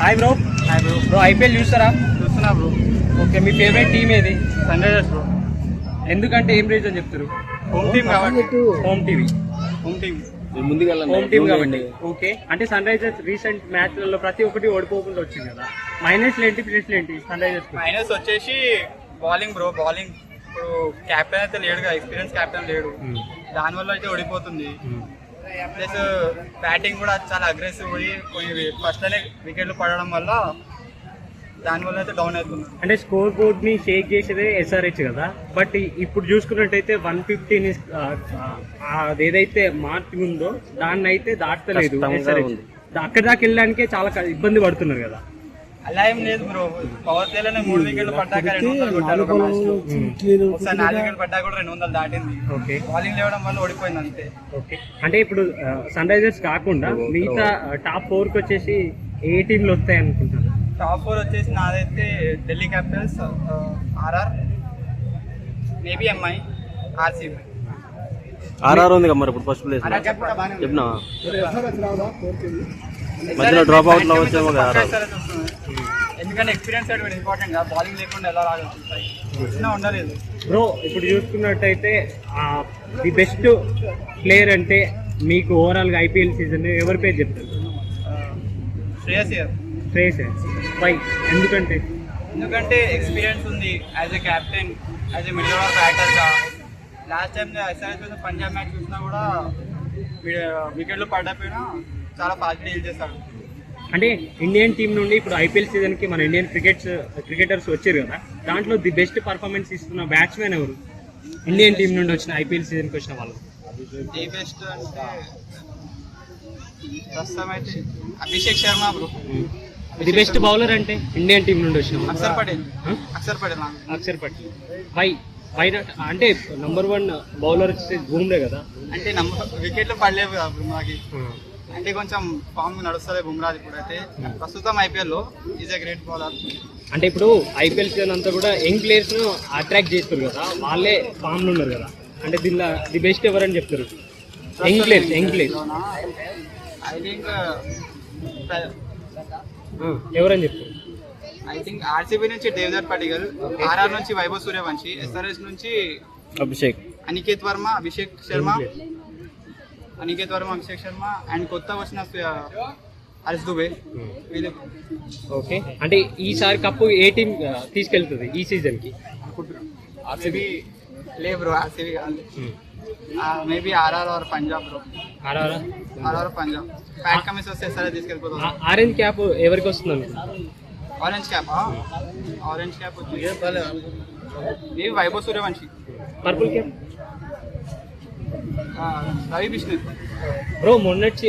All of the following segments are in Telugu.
Hi bro. Hi bro. Bro IPL చూస్తారా? చూస్తున్నా బ్రో. ఓకే, మీ ఫేవరెట్ టీమ్ ఏది? Sunrisers bro. ఎందుకంటే ఏం రీజన్ చెప్తారు? హోమ్ టీమ్ కాబట్టి. Home TV. Home team home team కాబట్టి. ఓకే, అంటే సన్ రైజర్స్ రీసెంట్ మ్యాచ్లలో ప్రతి ఒక్కటి ఓడిపోకుండా వచ్చింది కదా. మైనస్లు ఏంటి, ప్లస్లు ఏంటి సన్ రైజర్స్? మైనస్ వచ్చేసి బౌలింగ్ బ్రో. బౌలింగ్ ఇప్పుడు క్యాప్టెన్ అయితే లేడు కదా, ఎక్స్పీరియన్స్ క్యాప్టెన్ లేడు, దానివల్ల అయితే ఓడిపోతుంది. ప్లస్ బ్యాటింగ్ కూడా చాలా అగ్రెసివ్ పోయి కొన్ని ఫస్ట్లోనే వికెట్లు పడడం వల్ల దానివల్ల అయితే డౌన్ అవుతుంది. అంటే స్కోర్ బోర్డ్ ని షేక్ చేసేదే ఎస్ఆర్హెచ్ కదా. బట్ ఇప్పుడు చూసుకున్నట్టయితే 150 అదేదైతే మార్క్ ఉందో దాన్ని అయితే దాటలేదు ఎస్ఆర్హెచ్. అక్కడ దాకా వెళ్ళడానికే చాలా ఇబ్బంది పడుతున్నారు కదా. అలా ఏం లేదు బ్రో. పవర్ ప్లేలోనే 3 వికెట్లు పడ్డాక 200 కొట్టారు ఒక మ్యాచ్ లో. ఒకసారి 4 వికెట్లు పడ్డా కూడా 200 దాటింది. ఓకే, బౌలింగ్ లేవడం వల్ల ఓడిపోయింది అంతే. ఓకే, అంటే ఇప్పుడు సన్ రైజర్స్ కాకుండా మిగతా టాప్ 4 కి వచ్చేసి ఏ టీంలు వస్తాయి అనుకుంటారు? టాప్ 4 వచ్చేసి నాదైతే Delhi Capitals, RR, maybe MI, RCB. RR ఉంది కదా మరి ఇప్పుడు ఫస్ట్ ప్లేస్ చెప్పినా మధ్యలో డ్రాప్ అవుట్ లో వచ్చేమో కదా. ఎందుకంటే ఎక్స్పీరియన్స్ అయితే ఇంపార్టెంట్ కదా. బౌలింగ్ లేకుండా ఎలా రాగలుగుతాయి ఉండలేదు బ్రో. ఇప్పుడు చూసుకున్నట్టయితే ది బెస్ట్ ప్లేయర్ అంటే మీకు ఓవరాల్ గా ఐపీఎల్ సీజన్ ఎవరి పేరు చెప్తారు? శ్రేయస్ అయ్యర్. శ్రేయస్ బై ఎందుకంటే ఎక్స్పీరియన్స్ ఉంది as a captain, as a middle order బ్యాటర్గా. Last time SRH Punjab match చూసినా కూడా వికెట్లు పడకపోయినా చాలా ఫాస్ట్ డీల్ చేస్తాడు. అంటే ఇండియన్ టీం నుండి ఇప్పుడు ఐపీఎల్ సీజన్ కి మన ఇండియన్ క్రికెటర్స్ వచ్చారు కదా, దాంట్లో ది బెస్ట్ పర్ఫార్మెన్స్ ఇస్తున్న బ్యాట్స్మెన్ ఎవరు ఇండియన్ టీం నుండి వచ్చిన ఐపీఎల్ సీజన్ కి వచ్చిన వాళ్ళు? ది బెస్ట్ అంటే ప్రస్తుతం అయితే Abhishek Sharma bro. The best bowler అంటే ఇండియన్ టీం నుండి వచ్చిన అక్షర్ పటేల్. Axar Patel why not? అంటే నంబర్ 1 బౌలర్ వచ్చేసి బుమ్రే కదా. అంటే వికెట్లు పడలేవు కదా బ్రో మాకి. అంటే కొంచెం ఫామ్ నడుస్తుంది బుమ్రా ఇప్పుడైతే. ప్రస్తుతం ఐపీఎల్ లో ఈజ్ ఎ గ్రేట్ బౌలర్. అంటే ఇప్పుడు ఐపీఎల్ సీజన్ అంతా కూడా యంగ్ ప్లేయర్స్ ను అట్రాక్ట్ చేస్తారు కదా, వాళ్ళే ఫామ్ లో ఉన్నారు కదా. అంటే దీనిలో ది బెస్ట్ ఎవరని చెప్తారు? యంగ్ ప్లేయర్స్ ఐ థింక్ ఎవరని చెప్తారు? ఐ థింక్ ఆర్సీబీ నుంచి దేవదత్ పడిగల్, ఆర్ఆర్ నుంచి వైభవ్ సూర్యవంశీ, ఎస్ఆర్హెచ్ నుంచి అనికేత్ వర్మ, అభిషేక్ శర్మ అండ్ కొత్తగా వచ్చిన హరీష్ దుబే. ఓకే, అంటే ఈసారి కప్పు ఏ టీం తీసుకెళ్తుంది ఈ సీజన్ కి? ఆర్సీబీ లే బ్రో, ఆర్సీబీ కాదు, maybe RR or Punjab bro. RR Punjab Pat Cummins వస్తే ఎస్ఆర్హెచ్ తీసుకెళ్ళిపోతాం. ఆరెంజ్ క్యాప్ ఎవరికి వస్తుంది? ఆరెంజ్ క్యాప్ వచ్చి maybe Vaibhav Suryavanshi. Purple cap Ravi Bishnoi. Bro మొన్నటి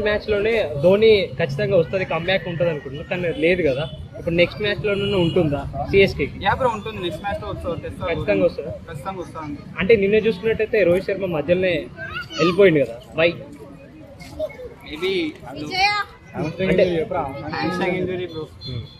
మ్యాచ్ లోనే ధోని ఖచ్చితంగా వస్తుంది, కమ్బ్యాక్ ఉంటుంది అనుకుంటున్నా, కానీ లేదు కదా. ఇప్పుడు నెక్స్ట్ మ్యాచ్ లోనే ఉంటుందా సిఎస్కే? యా బ్రో ఉంటుంది. నెక్స్ట్ మ్యాచ్ లో ఖచ్చితంగా వస్తుందా? ఖచ్చితంగా వస్తుంది. అంటే నిన్నే చూసుకున్నట్టయితే రోహిత్ శర్మ మధ్యలోనే వెళ్ళిపోయింది కదా, వై? మేబీ అంటే ఇంజురీ బ్రో.